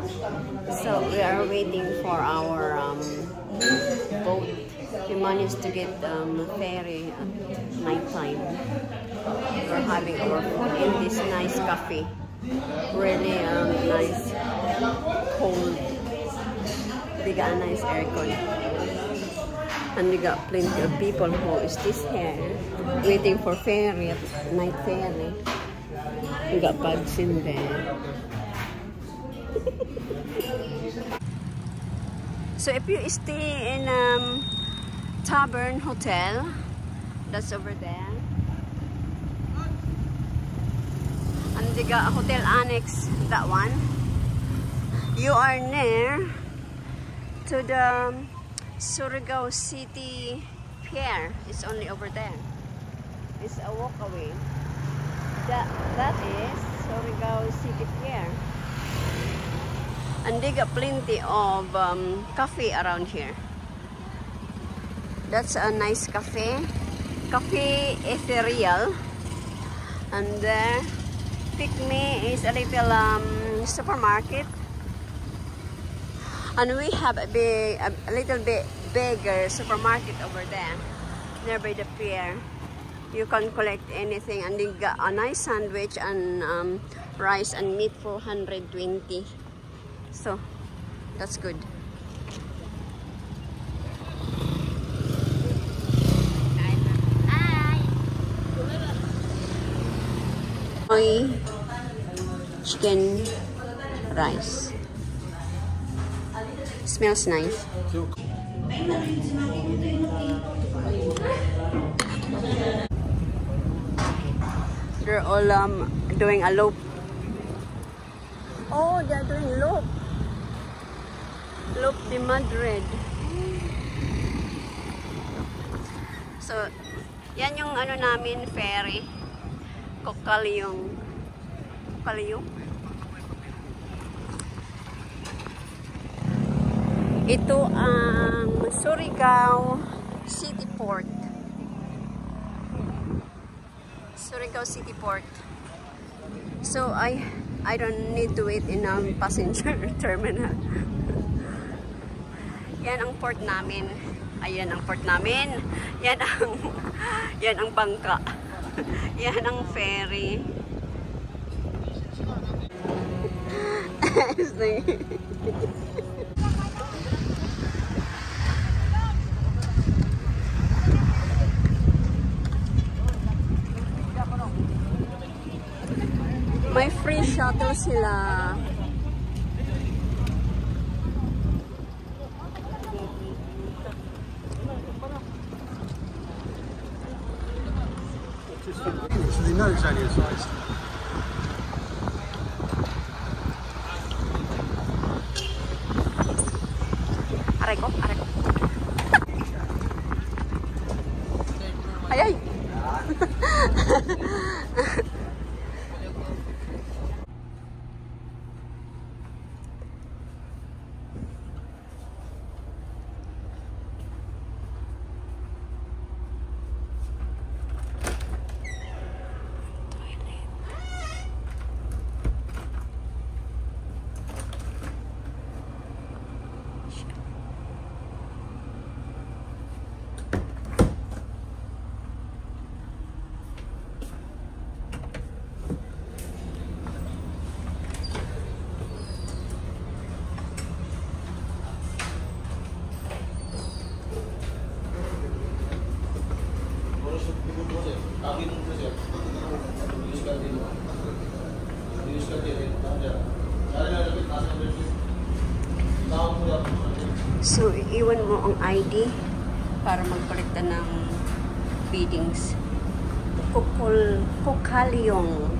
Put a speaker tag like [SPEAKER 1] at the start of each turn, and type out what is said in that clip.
[SPEAKER 1] So we are waiting for our boat. We managed to get ferry at night time. We're having our food in this nice cafe. Really nice, cold. They got a nice aircon. And we got plenty of people who is this here waiting for ferry, night ferry. We got bags in there. So if you stay in Tavern Hotel, that's over there. And they got a hotel annex, that one. You are near to the Surigao City Pier. It's only over there. It's a walk away. That is Surigao City Pier. And they got plenty of cafe around here. That's a nice cafe. Cafe Ethereal. And there, Picme is a little supermarket. And we have a little bit bigger supermarket over there, nearby the pier. You can collect anything, and they got a nice sandwich and rice and meat for 120. So that's good. Hi. Chicken rice. Smells nice. They're all doing a loop. Oh, they're doing loop. Loop de Madrid. So, yan yung ano namin, ferry. Cocalyong. Cocalyong? Ito ang Surigao City Port. Surigao City Port. So I don't need to wait in a passenger terminal. Yan ang port namin. Ayan ang port namin. Yan ang bangka. Yan ang ferry. May free shuttle sila.
[SPEAKER 2] So they know it's only a size.
[SPEAKER 1] Aray ko, aray ko. Ay, ay! So, iwan mo ang ID para magkolekta ng biddings. Cocalyong.